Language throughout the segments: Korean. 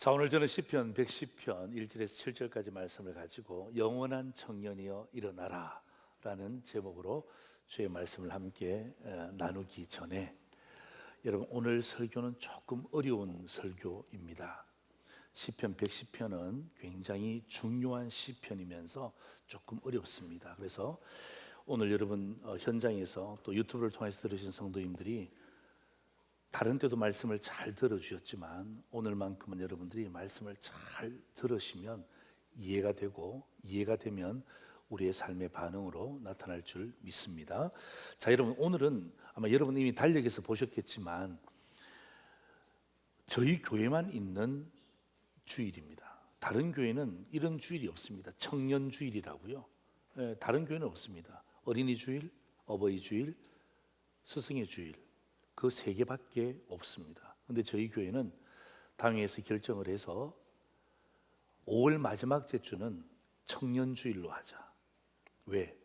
자, 오늘 저는 시편 110편 1절에서 7절까지 말씀을 가지고 영원한 청년이여 일어나라 라는 제목으로 주의 말씀을 함께 나누기 전에 여러분, 오늘 설교는 조금 어려운 설교입니다. 시편 110편은 굉장히 중요한 시편이면서 조금 어렵습니다. 그래서 오늘 여러분 현장에서 또 유튜브를 통해서 들으신 성도님들이 다른 때도 말씀을 잘 들어주셨지만 오늘만큼은 여러분들이 말씀을 잘 들으시면 이해가 되고, 이해가 되면 우리의 삶의 반응으로 나타날 줄 믿습니다. 자, 여러분, 오늘은 아마 여러분 이미 달력에서 보셨겠지만 저희 교회만 있는 주일입니다. 다른 교회는 이런 주일이 없습니다. 청년 주일이라고요. 다른 교회는 없습니다. 어린이 주일, 어버이 주일, 스승의 주일, 그 세 개밖에 없습니다. 그런데 저희 교회는 당회에서 결정을 해서 5월 마지막 주는 청년주일로 하자. 왜?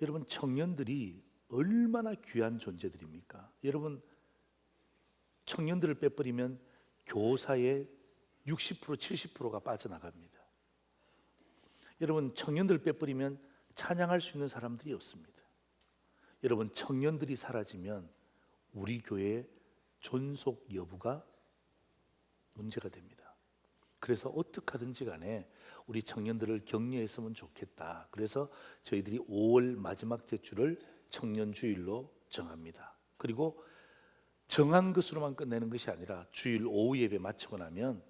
여러분, 청년들이 얼마나 귀한 존재들입니까? 여러분, 청년들을 빼버리면 교사의 60%, 70%가 빠져나갑니다. 여러분, 청년들을 빼버리면 찬양할 수 있는 사람들이 없습니다. 여러분, 청년들이 사라지면 우리 교회의 존속 여부가 문제가 됩니다. 그래서 어떻게 하든지 간에 우리 청년들을 격려했으면 좋겠다. 그래서 저희들이 5월 마지막 주를 청년주일로 정합니다. 그리고 정한 것으로만 끝내는 것이 아니라 주일 오후 예배 마치고 나면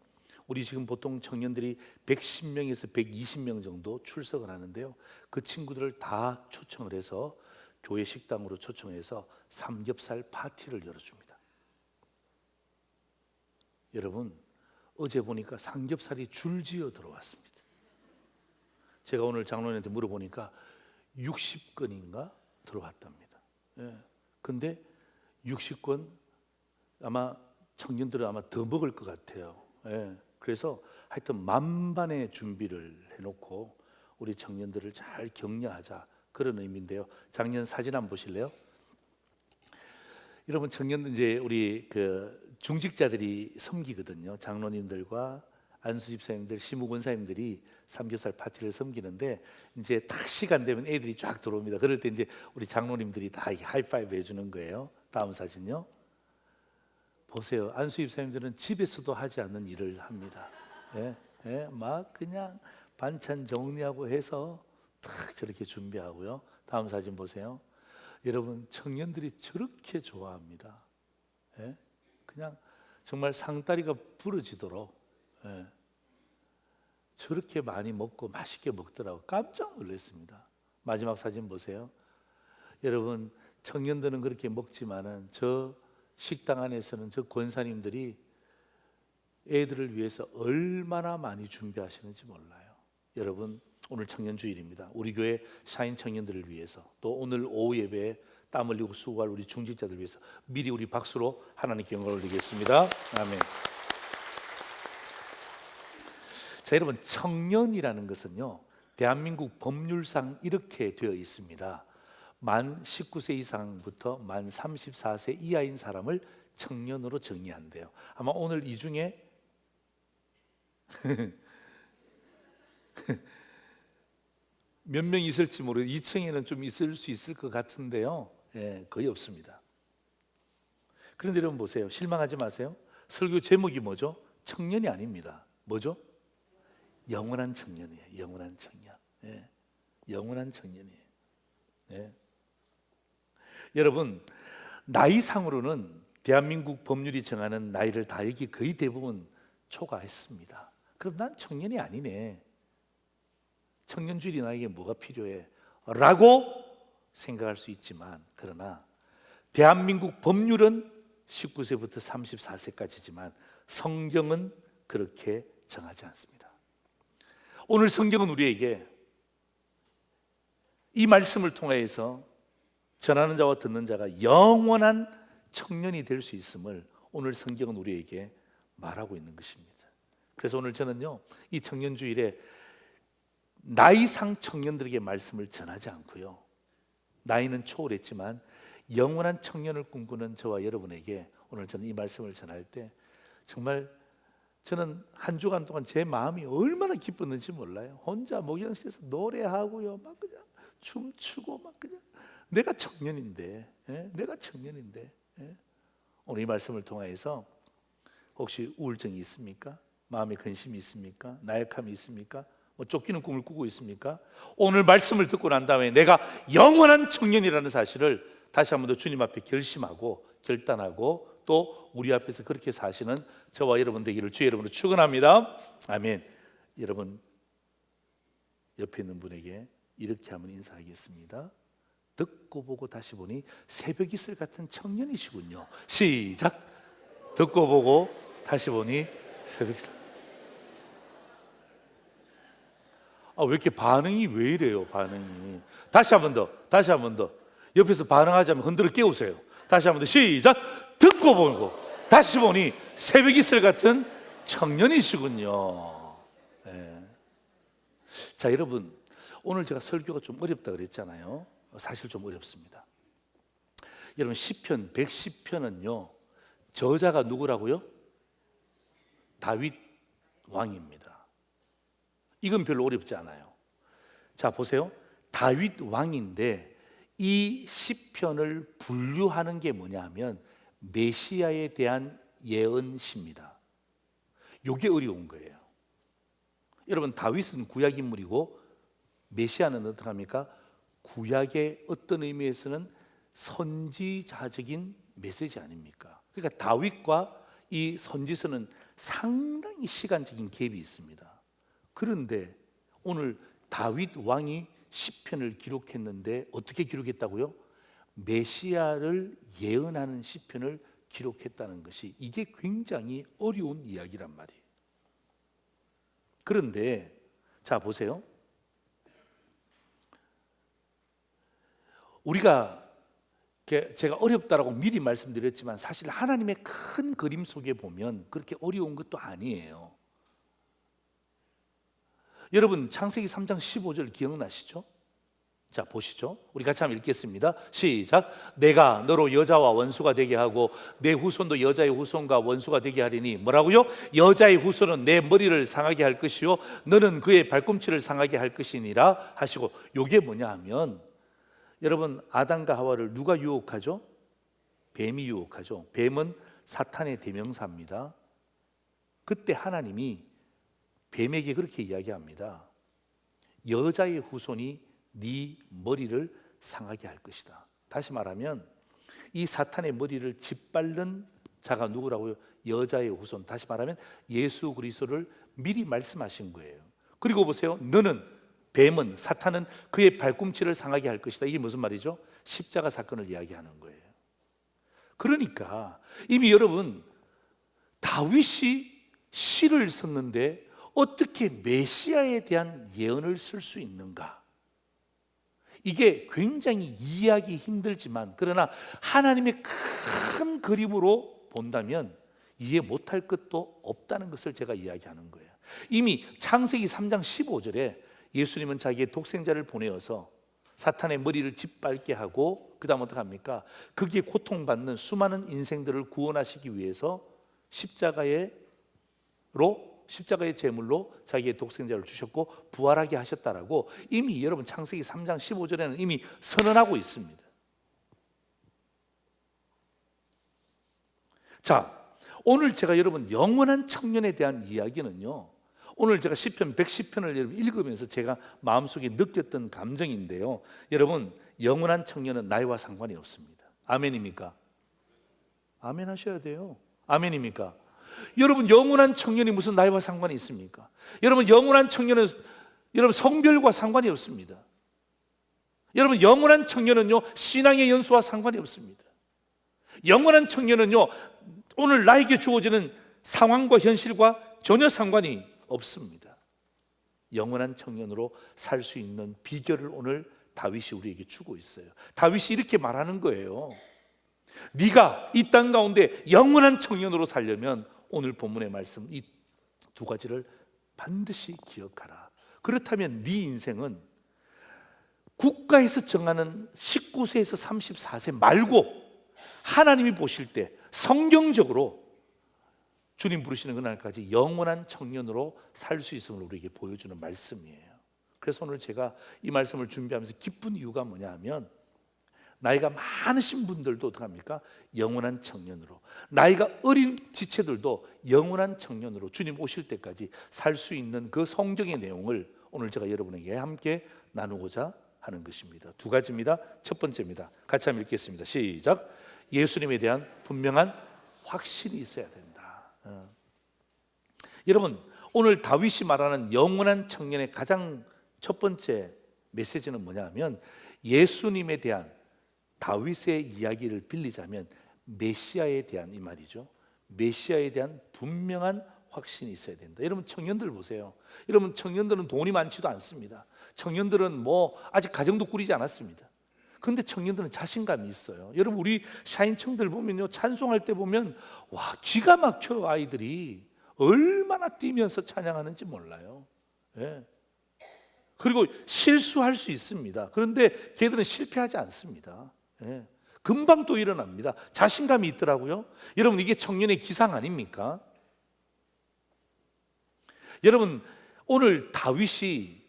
우리 지금 보통 청년들이 110명에서 120명 정도 출석을 하는데요, 그 친구들을 다 초청을 해서 교회 식당으로 초청해서 삼겹살 파티를 열어줍니다. 여러분, 어제 보니까 삼겹살이 줄지어 들어왔습니다. 제가 오늘 장로님한테 물어보니까 60건인가 들어왔답니다. 근데 60건 아마 청년들은 아마 더 먹을 것 같아요. 그래서 하여튼 만반의 준비를 해놓고 우리 청년들을 잘 격려하자, 그런 의미인데요. 작년 사진 한번 보실래요? 여러분, 청년들 이제 우리 그 중직자들이 섬기거든요. 장로님들과 안수 집사님들, 시무 권사님들이 삼겹살 파티를 섬기는데 이제 딱 시간 되면 애들이 쫙 들어옵니다. 그럴 때 이제 우리 장로님들이 다 하이파이브 해주는 거예요. 다음 사진요. 보세요. 안수 집사님들은 집에서도 하지 않는 일을 합니다. 막 그냥 반찬 정리하고 해서 딱 저렇게 준비하고요. 다음 사진 보세요. 여러분, 청년들이 저렇게 좋아합니다. 그냥 정말 상다리가 부러지도록 저렇게 많이 먹고 맛있게 먹더라고. 깜짝 놀랐습니다. 마지막 사진 보세요. 여러분, 청년들은 그렇게 먹지만은 저 식당 안에서는 저 권사님들이 애들을 위해서 얼마나 많이 준비하시는지 몰라요. 여러분, 오늘 청년주일입니다. 우리 교회 샤인 청년들을 위해서, 또 오늘 오후 예배에 땀 흘리고 수고할 우리 중직자들 위해서 미리 우리 박수로 하나님께 영광을 드리겠습니다. 아멘. 자, 여러분, 청년이라는 것은요, 대한민국 법률상 이렇게 되어 있습니다. 만 19세 이상부터 만 34세 이하인 사람을 청년으로 정의한대요. 아마 오늘 이 중에 몇 명 있을지 모르겠어요. 2층에는 좀 있을 수 있을 것 같은데요, 거의 없습니다. 그런데 여러분 보세요. 실망하지 마세요. 설교 제목이 뭐죠? 청년이 아닙니다. 뭐죠? 영원한 청년이에요. 영원한 청년. 영원한 청년이에요. 여러분, 나이상으로는 대한민국 법률이 정하는 나이를 다 여기 거의 대부분 초과했습니다. 그럼 난 청년이 아니네, 청년주일이 나에게 뭐가 필요해? 라고 생각할 수 있지만, 그러나 대한민국 법률은 19세부터 34세까지지만 성경은 그렇게 정하지 않습니다. 오늘 성경은 우리에게 이 말씀을 통해서 전하는 자와 듣는 자가 영원한 청년이 될 수 있음을 오늘 성경은 우리에게 말하고 있는 것입니다. 그래서 오늘 저는요, 이 청년주일에 나이상 청년들에게 말씀을 전하지 않고요, 나이는 초월했지만 영원한 청년을 꿈꾸는 저와 여러분에게 오늘 저는 이 말씀을 전할 때 정말 저는 한 주간 동안 제 마음이 얼마나 기뻤는지 몰라요. 혼자 목양실에서 노래하고요, 막 그냥 춤추고 막 그냥 내가 청년인데, 내가 청년인데. 오늘 이 말씀을 통해서 혹시 우울증이 있습니까? 마음에 근심이 있습니까? 나약함이 있습니까? 뭐 쫓기는 꿈을 꾸고 있습니까? 오늘 말씀을 듣고 난 다음에 내가 영원한 청년이라는 사실을 다시 한 번 더 주님 앞에 결심하고 결단하고 또 우리 앞에서 그렇게 사시는 저와 여러분 되기를 주의 이름으로 축원합니다. 아멘. 여러분 옆에 있는 분에게 이렇게 한번 인사하겠습니다. 듣고 보고 다시 보니 새벽 이슬 같은 청년이시군요. 시작. 듣고 보고 다시 보니 새벽 이슬. 왜 이렇게 반응이 왜 이래요? 반응이. 다시 한 번 더. 옆에서 반응하자면 흔들어 깨우세요. 다시 한 번 더. 시작. 듣고 보고 다시 보니 새벽 이슬 같은 청년이시군요. 자, 여러분, 오늘 제가 설교가 좀 어렵다 그랬잖아요. 사실 좀 어렵습니다. 여러분, 시편 110편은요 저자가 누구라고요? 다윗 왕입니다. 이건 별로 어렵지 않아요. 자, 보세요. 다윗 왕인데 이 시편을 분류하는 게 뭐냐면 메시아에 대한 예언시입니다. 이게 어려운 거예요. 여러분, 다윗은 구약 인물이고 메시아는 어떻게 합니까? 구약의 어떤 의미에서는 선지자적인 메시지 아닙니까? 그러니까 다윗과 이 선지서는 상당히 시간적인 갭이 있습니다. 그런데 오늘 다윗 왕이 시편을 기록했는데 어떻게 기록했다고요? 메시아를 예언하는 시편을 기록했다는 것이 이게 굉장히 어려운 이야기란 말이에요. 그런데 자, 보세요. 우리가 제가 어렵다라고 미리 말씀드렸지만 사실 하나님의 큰 그림 속에 보면 그렇게 어려운 것도 아니에요. 여러분, 창세기 3장 15절 기억나시죠? 자, 보시죠. 우리 같이 한번 읽겠습니다. 시작. 내가 너로 여자와 원수가 되게 하고 내 후손도 여자의 후손과 원수가 되게 하리니 뭐라고요? 여자의 후손은 내 머리를 상하게 할 것이요 너는 그의 발꿈치를 상하게 할 것이니라 하시고, 이게 뭐냐 하면 여러분, 아담과 하와를 누가 유혹하죠? 뱀이 유혹하죠. 뱀은 사탄의 대명사입니다. 그때 하나님이 뱀에게 그렇게 이야기합니다. 여자의 후손이 네 머리를 상하게 할 것이다. 다시 말하면 이 사탄의 머리를 짓밟는 자가 누구라고요? 여자의 후손. 다시 말하면 예수 그리스도를 미리 말씀하신 거예요. 그리고 보세요. 너는, 뱀은, 사탄은 그의 발꿈치를 상하게 할 것이다. 이게 무슨 말이죠? 십자가 사건을 이야기하는 거예요. 그러니까 이미 여러분, 다윗이 시를 썼는데 어떻게 메시아에 대한 예언을 쓸 수 있는가? 이게 굉장히 이해하기 힘들지만 그러나 하나님의 큰 그림으로 본다면 이해 못할 것도 없다는 것을 제가 이야기하는 거예요. 이미 창세기 3장 15절에 예수님은 자기의 독생자를 보내어서 사탄의 머리를 짓밟게 하고 그 다음 어떻게 합니까? 거기에 고통받는 수많은 인생들을 구원하시기 위해서 십자가의 제물로 자기의 독생자를 주셨고 부활하게 하셨다라고 이미 여러분 창세기 3장 15절에는 이미 선언하고 있습니다. 자, 오늘 제가 여러분 영원한 청년에 대한 이야기는요, 오늘 제가 시편 110편을 여러분 읽으면서 제가 마음속에 느꼈던 감정인데요, 여러분 영원한 청년은 나이와 상관이 없습니다. 아멘입니까? 아멘 하셔야 돼요. 아멘입니까? 여러분, 영원한 청년이 무슨 나이와 상관이 있습니까? 여러분, 영원한 청년은 여러분 성별과 상관이 없습니다. 여러분, 영원한 청년은요 신앙의 연수와 상관이 없습니다. 영원한 청년은요 오늘 나에게 주어지는 상황과 현실과 전혀 상관이 없습니다. 영원한 청년으로 살 수 있는 비결을 오늘 다윗이 우리에게 주고 있어요. 다윗이 이렇게 말하는 거예요. 네가 이 땅 가운데 영원한 청년으로 살려면 오늘 본문의 말씀 이 두 가지를 반드시 기억하라. 그렇다면 네 인생은 국가에서 정하는 19세에서 34세 말고 하나님이 보실 때 성경적으로 주님 부르시는 그날까지 영원한 청년으로 살 수 있음을 우리에게 보여주는 말씀이에요. 그래서 오늘 제가 이 말씀을 준비하면서 기쁜 이유가 뭐냐 하면, 나이가 많으신 분들도 어떡합니까? 영원한 청년으로, 나이가 어린 지체들도 영원한 청년으로 주님 오실 때까지 살 수 있는 그 성경의 내용을 오늘 제가 여러분에게 함께 나누고자 하는 것입니다. 두 가지입니다. 첫 번째입니다. 같이 한번 읽겠습니다. 시작. 예수님에 대한 분명한 확신이 있어야 된다. 여러분, 오늘 다윗이 말하는 영원한 청년의 가장 첫 번째 메시지는 뭐냐 하면, 예수님에 대한, 다윗의 이야기를 빌리자면 메시아에 대한, 이 말이죠. 메시아에 대한 분명한 확신이 있어야 된다. 여러분, 청년들 보세요. 여러분, 청년들은 돈이 많지도 않습니다. 청년들은 아직 가정도 꾸리지 않았습니다. 그런데 청년들은 자신감이 있어요. 여러분, 우리 샤인청들 보면요, 찬송할 때 보면 와, 기가 막혀요. 아이들이 얼마나 뛰면서 찬양하는지 몰라요. 예. 그리고 실수할 수 있습니다. 그런데 걔들은 실패하지 않습니다. 예. 금방 또 일어납니다. 자신감이 있더라고요. 여러분, 이게 청년의 기상 아닙니까? 여러분, 오늘 다윗이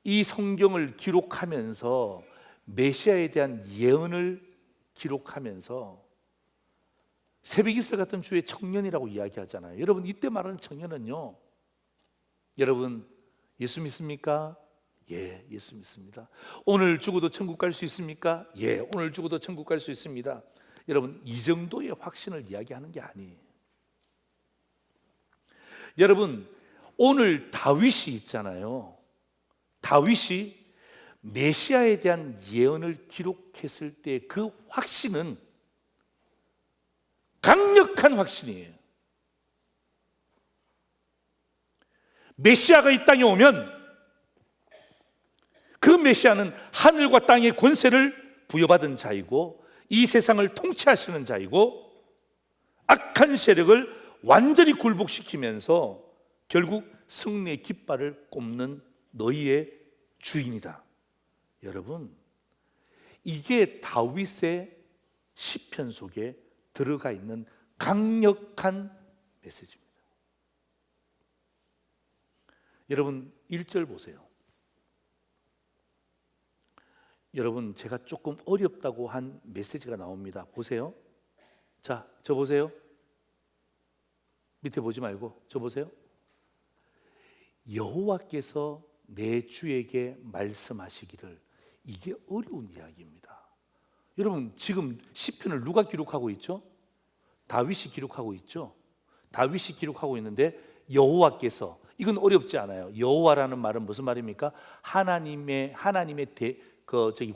이 성경을 기록하면서 메시아에 대한 예언을 기록하면서 새벽이슬 같은 주의 청년이라고 이야기하잖아요. 여러분, 이때 말하는 청년은요, 여러분 예수 믿습니까? 예, 예수 믿습니다. 오늘 죽어도 천국 갈 수 있습니까? 예, 오늘 죽어도 천국 갈 수 있습니다. 여러분, 이 정도의 확신을 이야기하는 게 아니에요. 여러분, 오늘 다윗이 있잖아요. 다윗이 메시아에 대한 예언을 기록했을 때 그 확신은 강력한 확신이에요. 메시아가 이 땅에 오면 그 메시아는 하늘과 땅의 권세를 부여받은 자이고, 이 세상을 통치하시는 자이고, 악한 세력을 완전히 굴복시키면서 결국 승리의 깃발을 꼽는 너희의 주인이다. 여러분, 이게 다윗의 시편 속에 들어가 있는 강력한 메시지입니다. 여러분, 1절 보세요. 여러분, 제가 조금 어렵다고 한 메시지가 나옵니다. 보세요. 자, 저 보세요. 밑에 보지 말고 저 보세요. 여호와께서 내 주에게 말씀하시기를. 이게 어려운 이야기입니다. 여러분, 지금 시편을 누가 기록하고 있죠? 다윗이 기록하고 있죠. 다윗이 기록하고 있는데 여호와께서, 이건 어렵지 않아요. 여호와라는 말은 무슨 말입니까? 하나님의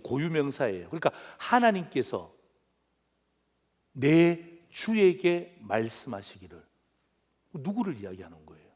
고유명사예요. 그러니까 하나님께서 내 주에게 말씀하시기를. 누구를 이야기하는 거예요?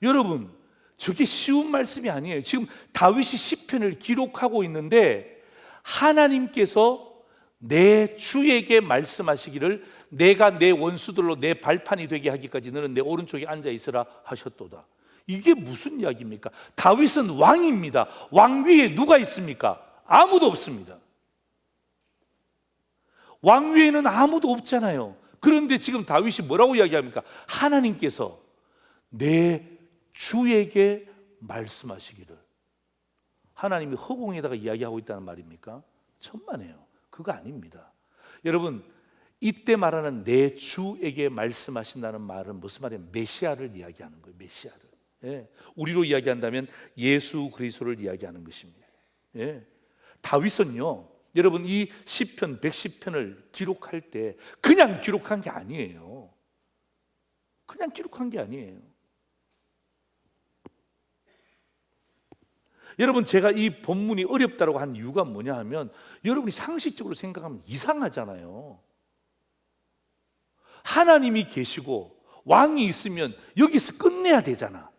여러분, 저게 쉬운 말씀이 아니에요. 지금 다윗이 시편을 기록하고 있는데 하나님께서 내 주에게 말씀하시기를, 내가 내 원수들로 내 발판이 되게 하기까지 너는 내 오른쪽에 앉아 있으라 하셨도다. 이게 무슨 이야기입니까? 다윗은 왕입니다. 왕 위에 누가 있습니까? 아무도 없습니다. 왕 위에는 아무도 없잖아요. 그런데 지금 다윗이 뭐라고 이야기합니까? 하나님께서 내 주에게 말씀하시기를. 하나님이 허공에다가 이야기하고 있다는 말입니까? 천만에요. 그거 아닙니다. 여러분, 이때 말하는 내 주에게 말씀하신다는 말은 무슨 말이에요? 메시아를 이야기하는 거예요. 메시아를. 예. 우리로 이야기한다면 예수 그리스도를 이야기하는 것입니다. 예. 다윗은요, 여러분, 이 시편 110편을 기록할 때 그냥 기록한 게 아니에요. 그냥 기록한 게 아니에요. 여러분, 제가 이 본문이 어렵다고 한 이유가 뭐냐 하면, 여러분이 상식적으로 생각하면 이상하잖아요. 하나님이 계시고 왕이 있으면 여기서 끝내야 되잖아.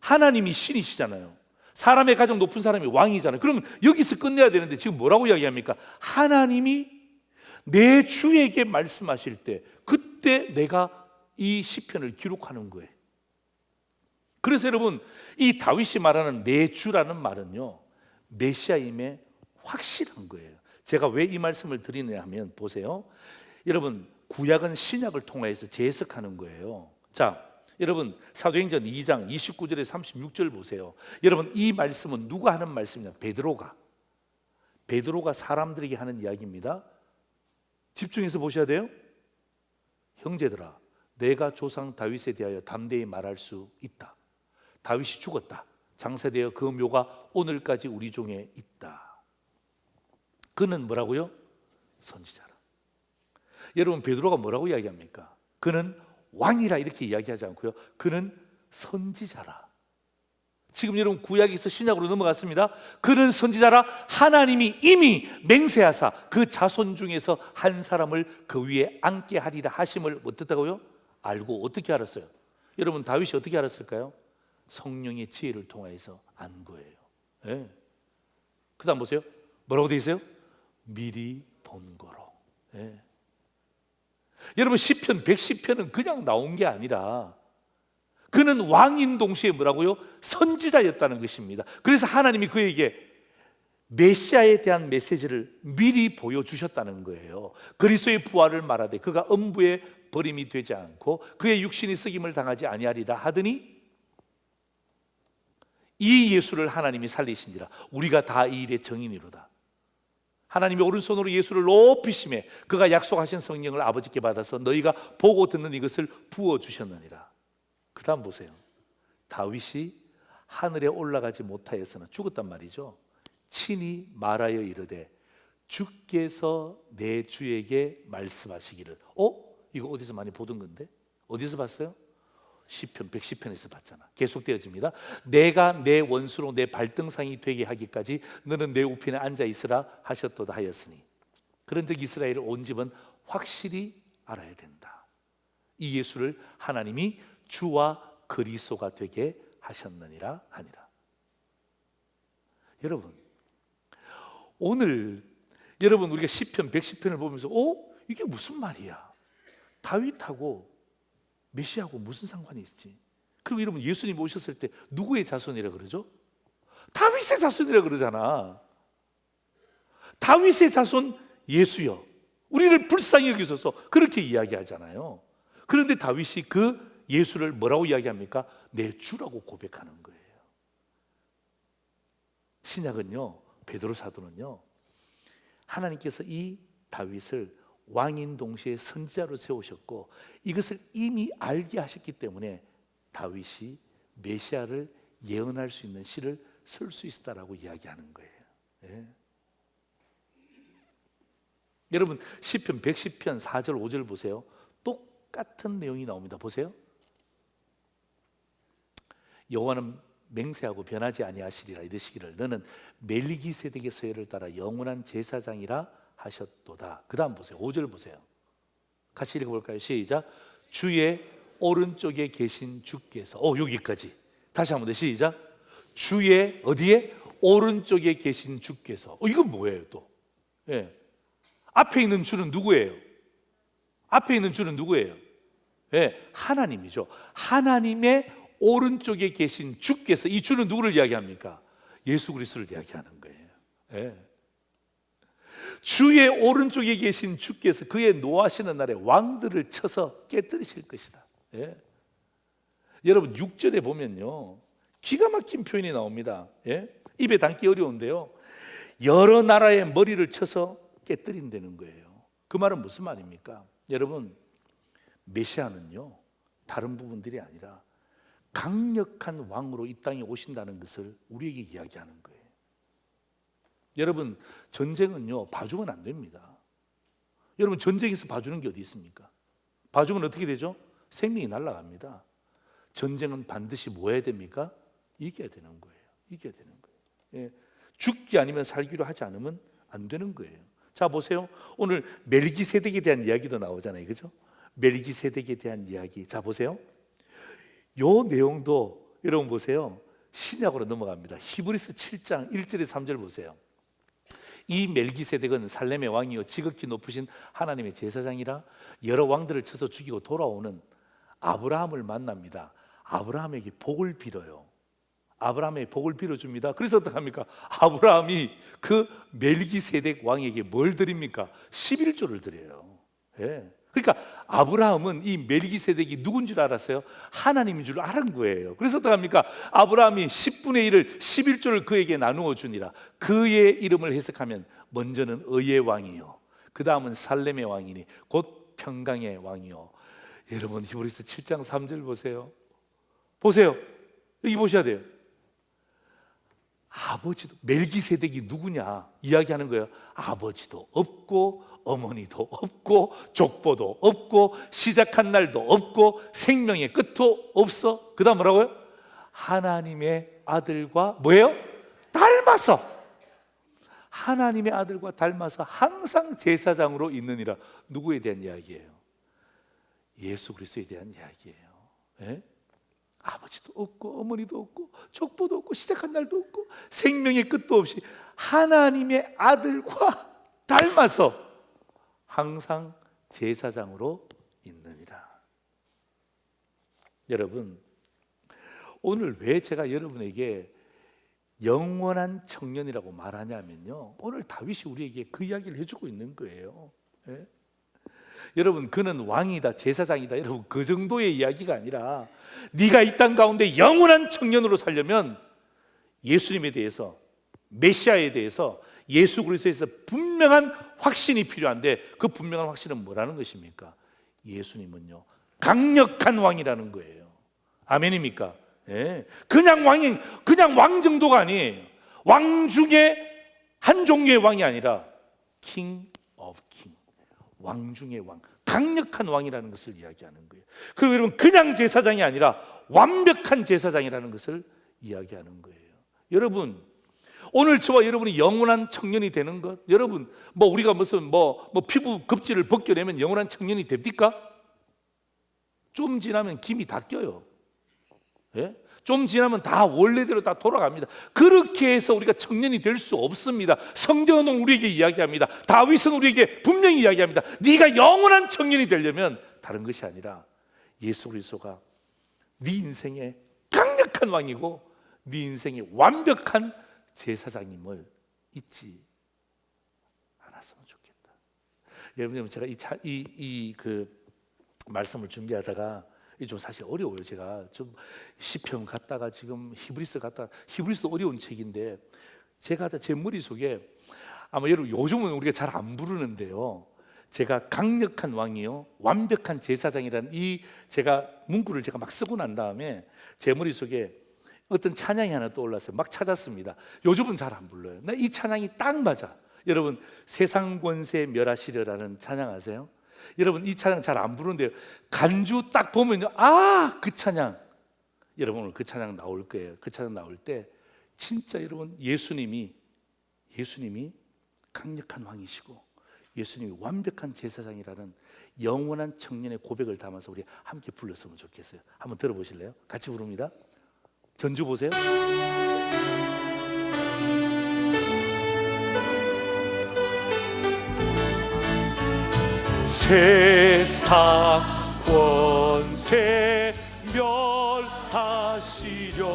하나님이 신이시잖아요. 사람의 가장 높은 사람이 왕이잖아요. 그러면 여기서 끝내야 되는데 지금 뭐라고 이야기합니까? 하나님이 내 주에게 말씀하실 때, 그때 내가 이 시편을 기록하는 거예요. 그래서 여러분, 이 다윗이 말하는 내 주라는 말은요, 메시아임에 확실한 거예요. 제가 왜 이 말씀을 드리냐 하면 보세요. 여러분, 구약은 신약을 통해서 재해석하는 거예요. 자, 여러분 사도행전 2장 29절에 36절 보세요. 여러분, 이 말씀은 누가 하는 말씀이냐? 베드로가 사람들에게 하는 이야기입니다. 집중해서 보셔야 돼요. 형제들아, 내가 조상 다윗에 대하여 담대히 말할 수 있다. 다윗이 죽었다. 장사되어 그 묘가 오늘까지 우리 중에 있다. 그는 뭐라고요? 선지자라. 여러분, 베드로가 뭐라고 이야기합니까? 그는 왕이라 이렇게 이야기하지 않고요, 그는 선지자라. 지금 여러분, 구약에서 신약으로 넘어갔습니다. 그는 선지자라. 하나님이 이미 맹세하사 그 자손 중에서 한 사람을 그 위에 앉게 하리라 하심을 어떻다고요? 알고. 어떻게 알았어요? 여러분, 다윗이 어떻게 알았을까요? 성령의 지혜를 통해서 안 거예요. 예. 그 다음 보세요. 뭐라고 되어 있어요? 미리 본 거로. 예. 여러분, 시편 110편은 그냥 나온 게 아니라 그는 왕인 동시에 뭐라고요? 선지자였다는 것입니다. 그래서 하나님이 그에게 메시아에 대한 메시지를 미리 보여주셨다는 거예요. 그리스도의 부활을 말하되 그가 음부에 버림이 되지 않고 그의 육신이 썩임을 당하지 아니하리라 하더니 이 예수를 하나님이 살리신지라 우리가 다 이 일의 증인이로다. 하나님이 오른손으로 예수를 높이심에 그가 약속하신 성령을 아버지께 받아서 너희가 보고 듣는 이것을 부어주셨느니라. 그 다음 보세요. 다윗이 하늘에 올라가지 못하였으나 죽었단 말이죠. 친히 말하여 이르되 주께서 내 주에게 말씀하시기를. 이거 어디서 많이 보던 건데? 어디서 봤어요? 시편 110편에서 봤잖아. 계속되어집니다. 내가 내 원수로 내 발등상이 되게 하기까지 너는 내 우편에 앉아 있으라 하셨도다 하였으니 그런즉 이스라엘 온 집은 확실히 알아야 된다. 이 예수를 하나님이 주와 그리스도가 되게 하셨느니라 하니라. 여러분, 오늘 여러분 우리가 시편 110편을 보면서 이게 무슨 말이야? 다윗하고 메시아하고 무슨 상관이 있지? 그리고 여러분, 예수님 오셨을 때 누구의 자손이라 그러죠? 다윗의 자손이라 그러잖아. 다윗의 자손 예수여 우리를 불쌍히 여기소서 그렇게 이야기하잖아요. 그런데 다윗이 그 예수를 뭐라고 이야기합니까? 내 주라고 고백하는 거예요. 신약은요, 베드로 사도는요, 하나님께서 이 다윗을 왕인 동시에 선지자로 세우셨고 이것을 이미 알게 하셨기 때문에 다윗이 메시아를 예언할 수 있는 시를 쓸 수 있다라고 이야기하는 거예요. 예. 여러분, 시편 110편 4절 5절 보세요. 똑같은 내용이 나옵니다. 보세요. 여호와는 맹세하고 변하지 아니하시리라 이르시기를 너는 멜기세덱의 서열을 따라 영원한 제사장이라 하셨도다. 그 다음 보세요. 5절 보세요. 같이 읽어볼까요? 시작. 주의 오른쪽에 계신 주께서 여기까지 다시 한번 더 시작. 주의 어디에? 오른쪽에 계신 주께서. 이건 뭐예요 또? 예. 앞에 있는 주는 누구예요? 앞에 있는 주는 누구예요? 예, 하나님이죠. 하나님의 오른쪽에 계신 주께서, 이 주는 누구를 이야기합니까? 예수 그리스도를 이야기하는 거예요. 예. 주의 오른쪽에 계신 주께서 그의 노하시는 날에 왕들을 쳐서 깨뜨리실 것이다. 예. 여러분 6절에 보면요 기가 막힌 표현이 나옵니다. 예? 입에 담기 어려운데요, 여러 나라의 머리를 쳐서 깨뜨린다는 거예요. 그 말은 무슨 말입니까? 여러분, 메시아는요 다른 부분들이 아니라 강력한 왕으로 이 땅에 오신다는 것을 우리에게 이야기하는 거예요. 여러분, 전쟁은요 봐주면 안 됩니다. 여러분, 전쟁에서 봐주는 게 어디 있습니까? 봐주면 어떻게 되죠? 생명이 날아갑니다. 전쟁은 반드시 뭐 해야 됩니까? 이겨야 되는 거예요. 이겨야 되는 거예요. 예. 죽기 아니면 살기로 하지 않으면 안 되는 거예요. 자 보세요. 오늘 멜기세덱에 대한 이야기도 나오잖아요, 그죠? 멜기세덱에 대한 이야기. 자 보세요. 요 내용도 여러분 보세요. 신약으로 넘어갑니다. 히브리서 7장 1절에 3절 보세요. 이 멜기세덱은 살렘의 왕이요 지극히 높으신 하나님의 제사장이라 여러 왕들을 쳐서 죽이고 돌아오는 아브라함을 만납니다. 아브라함에게 복을 빌어요. 아브라함의 복을 빌어줍니다. 그래서 어떡합니까? 아브라함이 그 멜기세덱 왕에게 뭘 드립니까? 11조를 드려요. 예. 그러니까 아브라함은 이 멜기세덱이 누군 줄 알았어요? 하나님인 줄 알은 거예요. 그래서 어떡합니까? 아브라함이 10분의 1을 11조를 그에게 나누어 주니라. 그의 이름을 해석하면 먼저는 의의 왕이요, 그 다음은 살렘의 왕이니 곧 평강의 왕이요. 여러분, 히브리서 7장 3절 보세요. 보세요. 여기 보셔야 돼요. 아버지도, 멜기세덱이 누구냐 이야기하는 거예요. 아버지도 없고 어머니도 없고 족보도 없고 시작한 날도 없고 생명의 끝도 없어. 그 다음 뭐라고요? 하나님의 아들과 뭐예요? 닮아서, 하나님의 아들과 닮아서 항상 제사장으로 있느니라. 누구에 대한 이야기예요? 예수 그리스도에 대한 이야기예요. 예? 아버지도 없고 어머니도 없고 족보도 없고 시작한 날도 없고 생명의 끝도 없이 하나님의 아들과 닮아서 항상 제사장으로 있느니라. 여러분, 오늘 왜 제가 여러분에게 영원한 청년이라고 말하냐면요, 오늘 다윗이 우리에게 그 이야기를 해주고 있는 거예요. 예? 여러분, 그는 왕이다, 제사장이다, 여러분 그 정도의 이야기가 아니라 네가 이 땅 가운데 영원한 청년으로 살려면 예수님에 대해서, 메시아에 대해서, 예수 그리스도에서 분명한 확신이 필요한데, 그 분명한 확신은 뭐라는 것입니까? 예수님은요 강력한 왕이라는 거예요. 아멘입니까? 예. 그냥 왕 정도가 아니에요. 왕 중에 한 종류의 왕이 아니라 킹 오브 킹, 왕 중의 왕, 강력한 왕이라는 것을 이야기하는 거예요. 그리고 여러분, 그냥 제사장이 아니라 완벽한 제사장이라는 것을 이야기하는 거예요. 여러분, 오늘 저와 여러분이 영원한 청년이 되는 것, 여러분 우리가 무슨 피부 급지를 벗겨내면 영원한 청년이 됩니까? 좀 지나면 김이 다 껴요. 예? 좀 지나면 다 원래대로 다 돌아갑니다. 그렇게 해서 우리가 청년이 될 수 없습니다. 성경은 우리에게 이야기합니다. 다윗은 우리에게 분명히 이야기합니다. 네가 영원한 청년이 되려면 다른 것이 아니라 예수 그리스도가 네 인생의 강력한 왕이고 네 인생의 완벽한 제사장님을 잊지 않았으면 좋겠다. 여러분, 제가 그 말씀을 준비하다가 좀 사실 어려워요. 제가 좀 시편 갔다가 지금 히브리서 갔다가, 히브리서도 어려운 책인데 제가 제 머릿속에, 아마 여러분 요즘은 우리가 잘 안 부르는데요, 제가 강력한 왕이요 완벽한 제사장이라는 이 제가 문구를 제가 막 쓰고 난 다음에 제 머릿속에 어떤 찬양이 하나 떠올랐어요. 막 찾았습니다. 요즘은 잘 안 불러요. 나 이 찬양이 딱 맞아. 여러분, 세상 권세 멸하시려라는 찬양 아세요? 여러분, 이 찬양 잘 안 부르는데요, 간주 딱 보면요, 그 찬양, 여러분 오늘 그 찬양 나올 거예요. 그 찬양 나올 때 진짜 여러분, 예수님이 강력한 왕이시고 예수님이 완벽한 제사장이라는 영원한 청년의 고백을 담아서 우리 함께 불렀으면 좋겠어요. 한번 들어보실래요? 같이 부릅니다. 전주 보세요. 세상 권세 멸하시려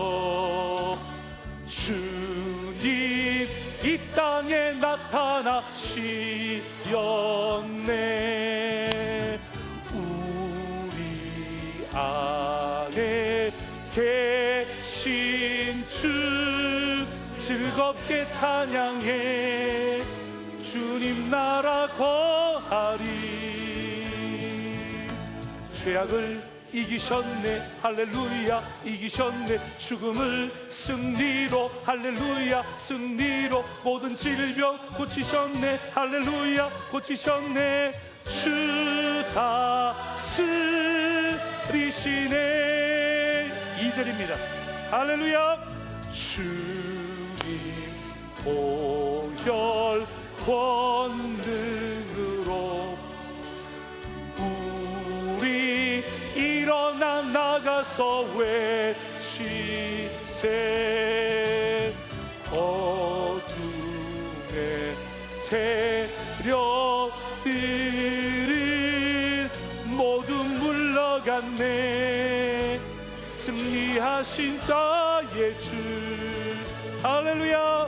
주님 이 땅에 나타나시렸네. 우리 안에 계신 주 즐겁게 찬양해. 주님 나라 거하리. 죄악을 이기셨네. 할렐루야. 이기셨네. 죽음을 승리로. 할렐루야. 승리로. 모든 질병 고치셨네. 할렐루야. 고치셨네. 주 다스리시네. 2절입니다. 할렐루야. 주님 보혈 권능으로 우리 일어나 나가서 외치세. 어둠의 세력들은 모두 물러갔네. 승리하신 나의 주 할렐루야.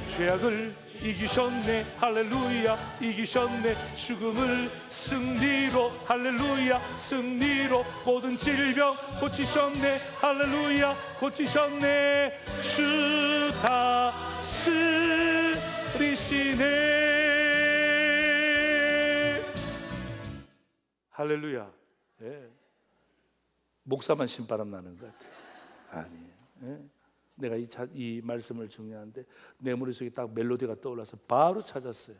죄악을 이기셨네. 할렐루야. 이기셨네. 죽음을 승리로. 할렐루야. 승리로. 모든 질병 고치셨네. 할렐루야. 고치셨네. 주 다스리시네. 할렐루야. 예. 목사만 신바람 나는 것 같아요. 아니에요. 예. 내가 이 말씀을 정리하는데 내 머릿속에 딱 멜로디가 떠올라서 바로 찾았어요.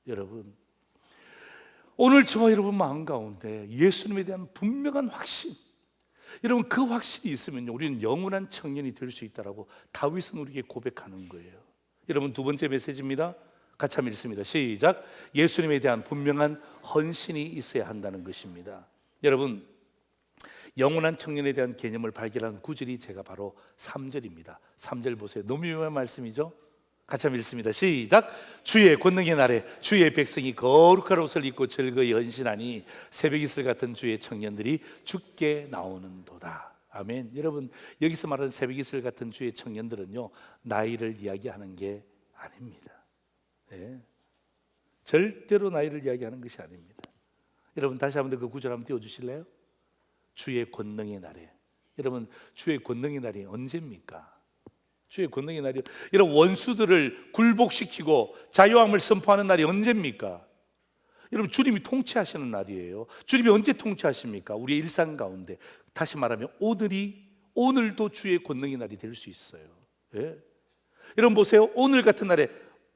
여러분, 오늘 저와 여러분 마음 가운데 예수님에 대한 분명한 확신, 여러분 그 확신이 있으면요 우리는 영원한 청년이 될 수 있다라고 다윗은 우리에게 고백하는 거예요. 여러분, 두 번째 메시지입니다. 같이 한번 읽습니다. 시작. 예수님에 대한 분명한 헌신이 있어야 한다는 것입니다. 여러분, 영원한 청년에 대한 개념을 발견한 구절이 제가 바로 3절입니다. 3절 보세요. 너무 유명한 말씀이죠. 같이 한번 읽습니다. 시작. 주의 권능의 날에 주의 백성이 거룩한 옷을 입고 즐거이 헌신하니 새벽 이슬 같은 주의 청년들이 죽게 나오는도다. 아멘. 여러분, 여기서 말하는 새벽 이슬 같은 주의 청년들은요 나이를 이야기하는 게 아닙니다. 네. 절대로 나이를 이야기하는 것이 아닙니다. 여러분, 다시 한번 그 구절 한번 띄워주실래요? 주의 권능의 날에. 여러분, 주의 권능의 날이 언제입니까? 주의 권능의 날이, 여러분, 원수들을 굴복시키고 자유함을 선포하는 날이 언제입니까? 여러분, 주님이 통치하시는 날이에요. 주님이 언제 통치하십니까? 우리의 일상 가운데. 다시 말하면 오늘도 주의 권능의 날이 될 수 있어요. 예? 여러분 보세요. 오늘 같은 날에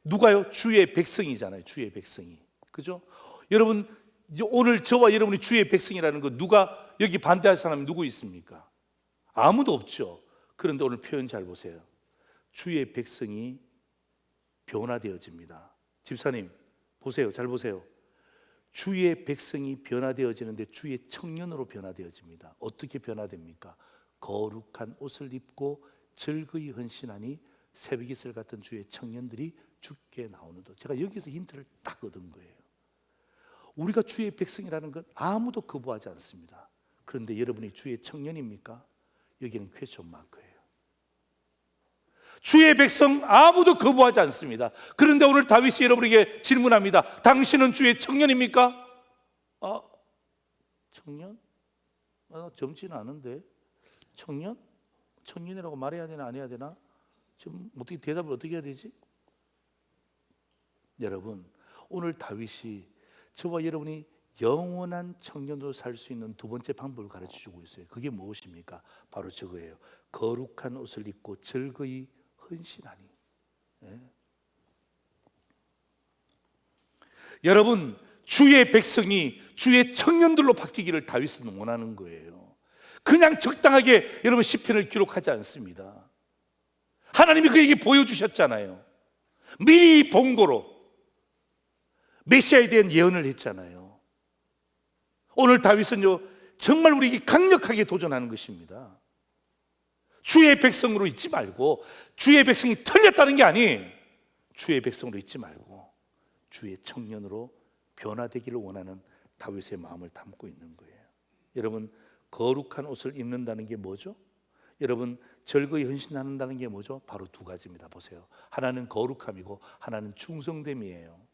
누가요? 주의 백성이잖아요. 주의 백성이. 그죠? 여러분, 오늘 저와 여러분이 주의 백성이라는 거 누가 여기 반대할 사람이 누구 있습니까? 아무도 없죠. 그런데 오늘 표현 잘 보세요. 주의 백성이 변화되어집니다. 집사님 보세요. 잘 보세요. 주의 백성이 변화되어지는데 주의 청년으로 변화되어집니다. 어떻게 변화됩니까? 거룩한 옷을 입고 즐거이 헌신하니 새벽 이슬 같은 주의 청년들이 죽게 나오는도. 제가 여기서 힌트를 딱 얻은 거예요. 우리가 주의 백성이라는 건 아무도 거부하지 않습니다. 그런데 여러분이 주의 청년입니까? 여기는 퀘스천 마크예요. 주의 백성 아무도 거부하지 않습니다. 그런데 오늘 다윗이 여러분에게 질문합니다. 당신은 주의 청년입니까? 청년? 젊지는 않은데 청년? 청년이라고 말해야 되나 안 해야 되나? 지금 어떻게 대답을 어떻게 해야 되지? 여러분, 오늘 다윗이 저와 여러분이 영원한 청년으로 살 수 있는 두 번째 방법을 가르쳐주고 있어요. 그게 무엇입니까? 바로 저거예요. 거룩한 옷을 입고 즐거이 헌신하니. 예. 여러분, 주의 백성이 주의 청년들로 바뀌기를 다윗은 원하는 거예요. 그냥 적당하게 여러분 시편을 기록하지 않습니다. 하나님이 그에게 보여주셨잖아요. 미리 본고로 메시아에 대한 예언을 했잖아요. 오늘 다윗은요 정말 우리에게 강력하게 도전하는 것입니다. 주의 백성으로 있지 말고, 주의 백성이 틀렸다는 게 아닌 주의 백성으로 있지 말고 주의 청년으로 변화되기를 원하는 다윗의 마음을 담고 있는 거예요. 여러분, 거룩한 옷을 입는다는 게 뭐죠? 여러분, 즐거이 헌신한다는 게 뭐죠? 바로 두 가지입니다. 보세요. 하나는 거룩함이고 하나는 충성됨이에요.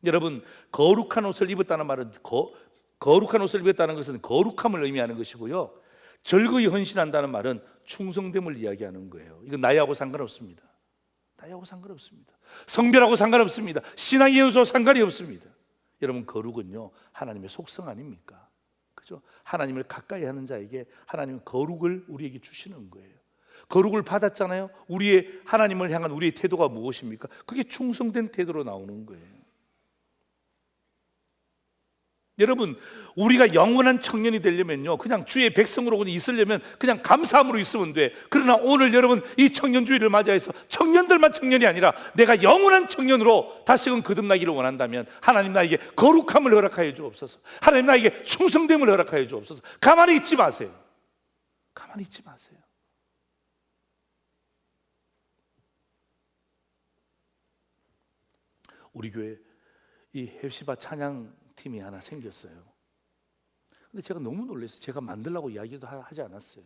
여러분, 거룩한 옷을 입었다는 말은 거룩한 옷을 입었다는 것은 거룩함을 의미하는 것이고요, 즐거이 헌신한다는 말은 충성됨을 이야기하는 거예요. 이건 나이하고 상관없습니다. 나이하고 상관없습니다. 성별하고 상관없습니다. 신앙의 연수와 상관이 없습니다. 여러분, 거룩은요 하나님의 속성 아닙니까? 그죠? 하나님을 가까이 하는 자에게 하나님은 거룩을 우리에게 주시는 거예요. 거룩을 받았잖아요. 우리의 하나님을 향한 우리의 태도가 무엇입니까? 그게 충성된 태도로 나오는 거예요. 여러분, 우리가 영원한 청년이 되려면요 그냥 주의 백성으로 있으려면 그냥 감사함으로 있으면 돼. 그러나 오늘 여러분, 이 청년주의를 맞이해서 청년들만 청년이 아니라 내가 영원한 청년으로 다시금 거듭나기를 원한다면 하나님 나에게 거룩함을 허락하여 주옵소서. 하나님 나에게 충성됨을 허락하여 주옵소서. 가만히 있지 마세요. 가만히 있지 마세요. 우리 교회 이 헵시바 찬양 팀이 하나 생겼어요. 근데 제가 너무 놀랐어요. 제가 만들라고 이야기도 하지 않았어요.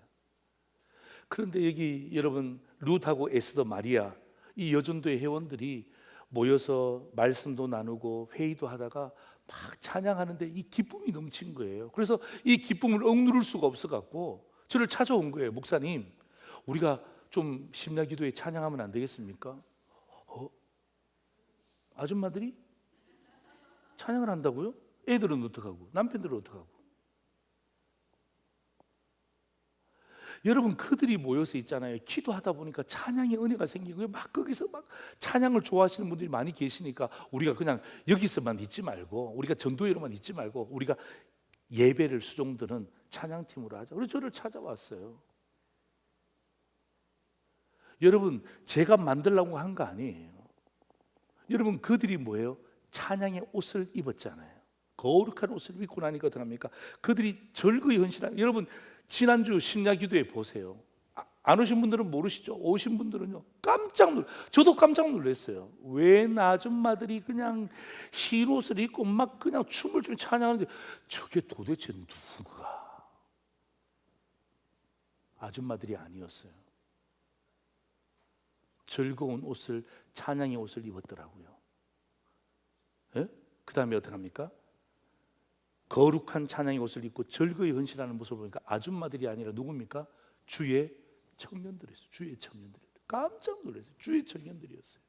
그런데 여기 여러분, 룻하고 에스더, 마리아 이 여전도의 회원들이 모여서 말씀도 나누고 회의도 하다가 막 찬양하는데 이 기쁨이 넘친 거예요. 그래서 이 기쁨을 억누를 수가 없어 갖고 저를 찾아온 거예요. 목사님, 우리가 좀 심야기도에 찬양하면 안 되겠습니까? 아줌마들이 찬양을 한다고요? 애들은 어떡하고? 남편들은 어떡하고? 여러분, 그들이 모여서 있잖아요. 기도하다 보니까 찬양의 은혜가 생기고 막 거기서 막 찬양을 좋아하시는 분들이 많이 계시니까 우리가 그냥 여기서만 있지 말고, 우리가 전도회로만 있지 말고 우리가 예배를 수종드는 찬양팀으로 하자. 그래서 저를 찾아왔어요. 여러분, 제가 만들려고 한 거 아니에요. 여러분, 그들이 뭐예요? 찬양의 옷을 입었잖아요. 거룩한 옷을 입고 나니까 어떡합니까? 그들이 절거히 헌신하는. 여러분, 지난주 심야기도에 보세요. 안 오신 분들은 모르시죠? 오신 분들은요, 저도 깜짝 놀랐어요. 왜 아줌마들이 그냥 흰 옷을 입고 막 그냥 춤을 추며 찬양하는데 저게 도대체 누가? 아줌마들이 아니었어요. 즐거운 옷을, 찬양의 옷을 입었더라고요. 예? 그 다음에 어떡합니까? 거룩한 찬양의 옷을 입고 즐거이 헌신하는 모습을 보니까 아줌마들이 아니라 누굽니까? 주의 청년들이었어요. 주의 청년들. 깜짝 놀랐어요. 주의 청년들이었어요.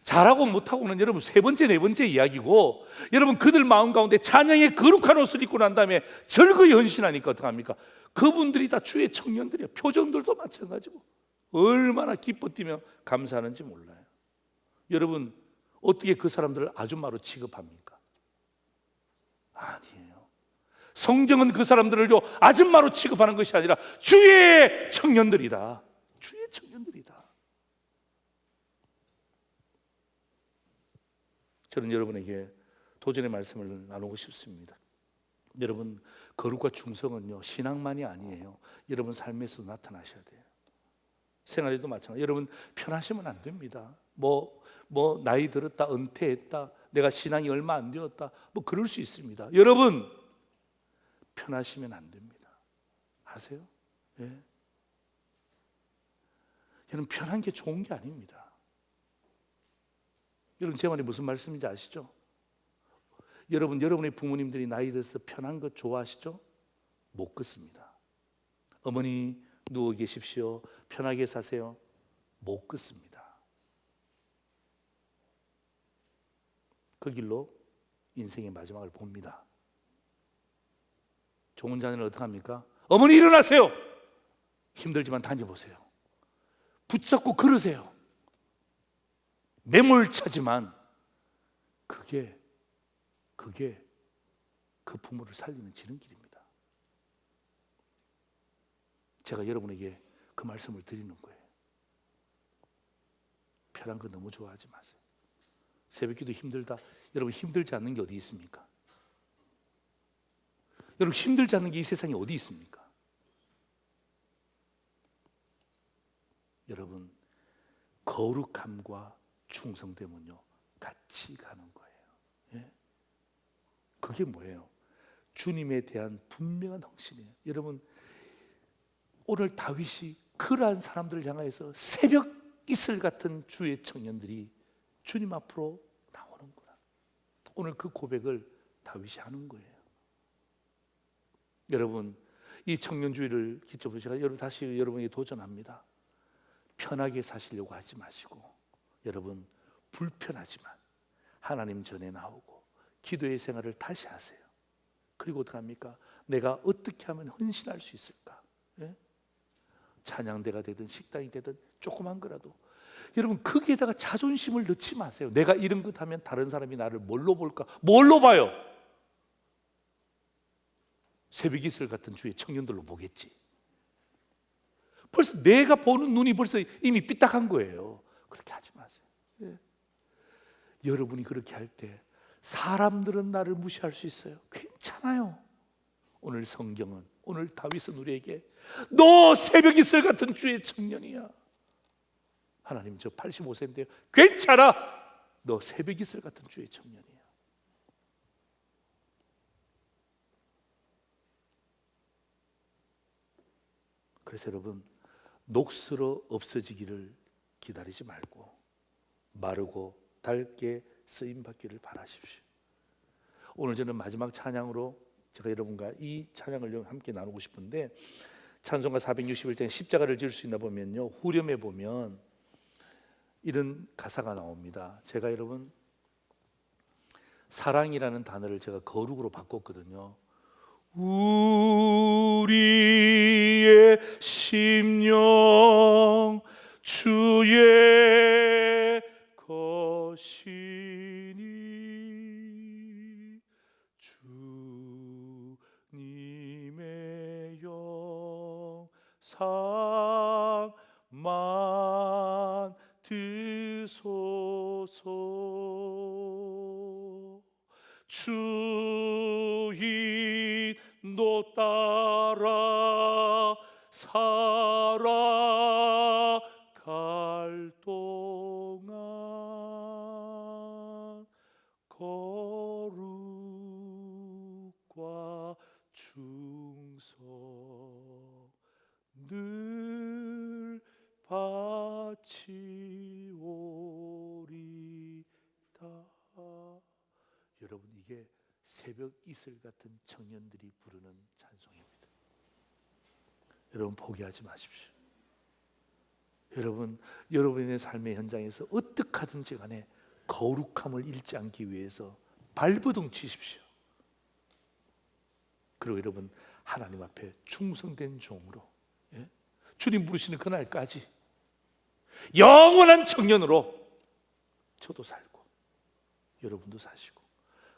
잘하고 못하고는 여러분 세 번째, 네 번째 이야기고, 여러분 그들 마음 가운데 찬양의 거룩한 옷을 입고 난 다음에 즐거이 헌신하니까 어떡합니까? 그분들이 다 주의 청년들이에요. 표정들도 마찬가지고 얼마나 기뻐 뛰며 감사하는지 몰라요. 여러분, 어떻게 그 사람들을 아줌마로 취급합니까? 아니에요. 성경은 그 사람들을요 아줌마로 취급하는 것이 아니라 주의 청년들이다. 주의 청년들이다. 저는 여러분에게 도전의 말씀을 나누고 싶습니다. 여러분, 거룩과 충성은요 신앙만이 아니에요. 여러분 삶에서 나타나셔야 돼요. 생활에도 마찬가지. 여러분, 편하시면 안 됩니다. 뭐 나이 들었다, 은퇴했다, 내가 신앙이 얼마 안 되었다, 뭐 그럴 수 있습니다. 여러분, 편하시면 안 됩니다. 아세요? 예. 여러분, 편한 게 좋은 게 아닙니다. 여러분, 제 말이 무슨 말씀인지 아시죠? 여러분, 여러분의 부모님들이 나이 들어서 편한 거 좋아하시죠? 못 긋습니다. 어머니 누워 계십시오, 편하게 사세요. 못 긋습니다. 그 길로 인생의 마지막을 봅니다. 좋은 자녀는 어떻게 합니까? 어머니 일어나세요. 힘들지만 다녀보세요. 붙잡고 걸으세요. 매몰차지만 그게 그 부모를 살리는 지름길입니다. 제가 여러분에게 그 말씀을 드리는 거예요. 편한 거 너무 좋아하지 마세요. 새벽기도 힘들다. 여러분, 힘들지 않는 게 어디 있습니까? 여러분, 힘들지 않는 게 이 세상에 어디 있습니까? 여러분, 거룩함과 충성됨은요 같이 가는 거예요. 예? 그게 뭐예요? 주님에 대한 분명한 헌신이에요. 여러분, 오늘 다윗이 그러한 사람들을 향하여서 새벽 이슬 같은 주의 청년들이 주님 앞으로 나오는구나. 오늘 그 고백을 다윗이 하는 거예요. 여러분, 이 청년주의를 기점으로 제가 다시 여러분에게 도전합니다. 편하게 사시려고 하지 마시고, 여러분, 불편하지만 하나님 전에 나오고 기도의 생활을 다시 하세요. 그리고 어떡합니까? 내가 어떻게 하면 헌신할 수 있을까? 예? 찬양대가 되든 식당이 되든 조그만 거라도, 여러분, 거기에다가 자존심을 넣지 마세요. 내가 이런 것 하면 다른 사람이 나를 뭘로 볼까? 뭘로 봐요? 새벽 이슬 같은 주의 청년들로 보겠지. 벌써 내가 보는 눈이 벌써 이미 삐딱한 거예요. 그렇게 하지 마세요. 예. 여러분이 그렇게 할 때 사람들은 나를 무시할 수 있어요. 괜찮아요. 오늘 성경은, 오늘 다윗은 우리에게 너 새벽 이슬 같은 주의 청년이야. 하나님, 저 85세인데요. 괜찮아. 너 새벽 이슬 같은 주의 청년이야. 그래서 여러분, 녹슬어 없어지기를 기다리지 말고 마르고 닳게 쓰임 받기를 바라십시오. 오늘 저는 마지막 찬양으로 제가 여러분과 이 찬양을 함께 나누고 싶은데, 찬송가 461장 십자가를 지을 수 있나 보면요, 후렴에 보면 이런 가사가 나옵니다. 제가 여러분 사랑이라는 단어를 제가 거룩으로 바꿨거든요. 우리의 심령 주의 것이니 주님의 영상만 드소서. 주 인도 따라 살아갈 동안 거룩과 충성 늘 바치오리다. 여러분, 이게 새벽 이슬 같은 청년들이 부르는 찬송입니다. 여러분, 포기하지 마십시오. 여러분, 여러분의 삶의 현장에서 어떻게 하든지 간에 거룩함을 잃지 않기 위해서 발버둥 치십시오. 그리고 여러분, 하나님 앞에 충성된 종으로, 주님 부르시는 그날까지 영원한 청년으로 저도 살고 여러분도 사시고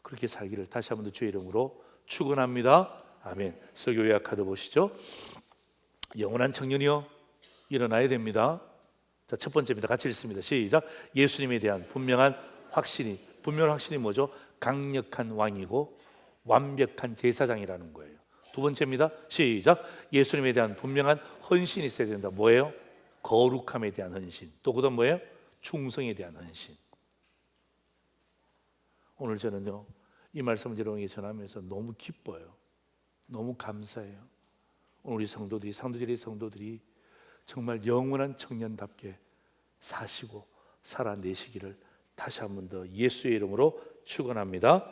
그렇게 살기를 다시 한 번 더 주의 이름으로 축원합니다. 아멘. 설교 요약 카드 보시죠. 영원한 청년이요, 일어나야 됩니다. 자, 첫 번째입니다. 같이 읽습니다. 시작. 예수님에 대한 분명한 확신이, 분명한 확신이 뭐죠? 강력한 왕이고 완벽한 제사장이라는 거예요. 두 번째입니다. 시작. 예수님에 대한 분명한 헌신이 있어야 된다. 뭐예요? 거룩함에 대한 헌신. 또 그다음 뭐예요? 충성에 대한 헌신. 오늘 저는요, 이 말씀을 여러분에게 전하면서 너무 기뻐요. 너무 감사해요. 오늘 우리 상도들의 성도들이 정말 영원한 청년답게 사시고 살아내시기를 다시 한 번 더 예수의 이름으로 축원합니다.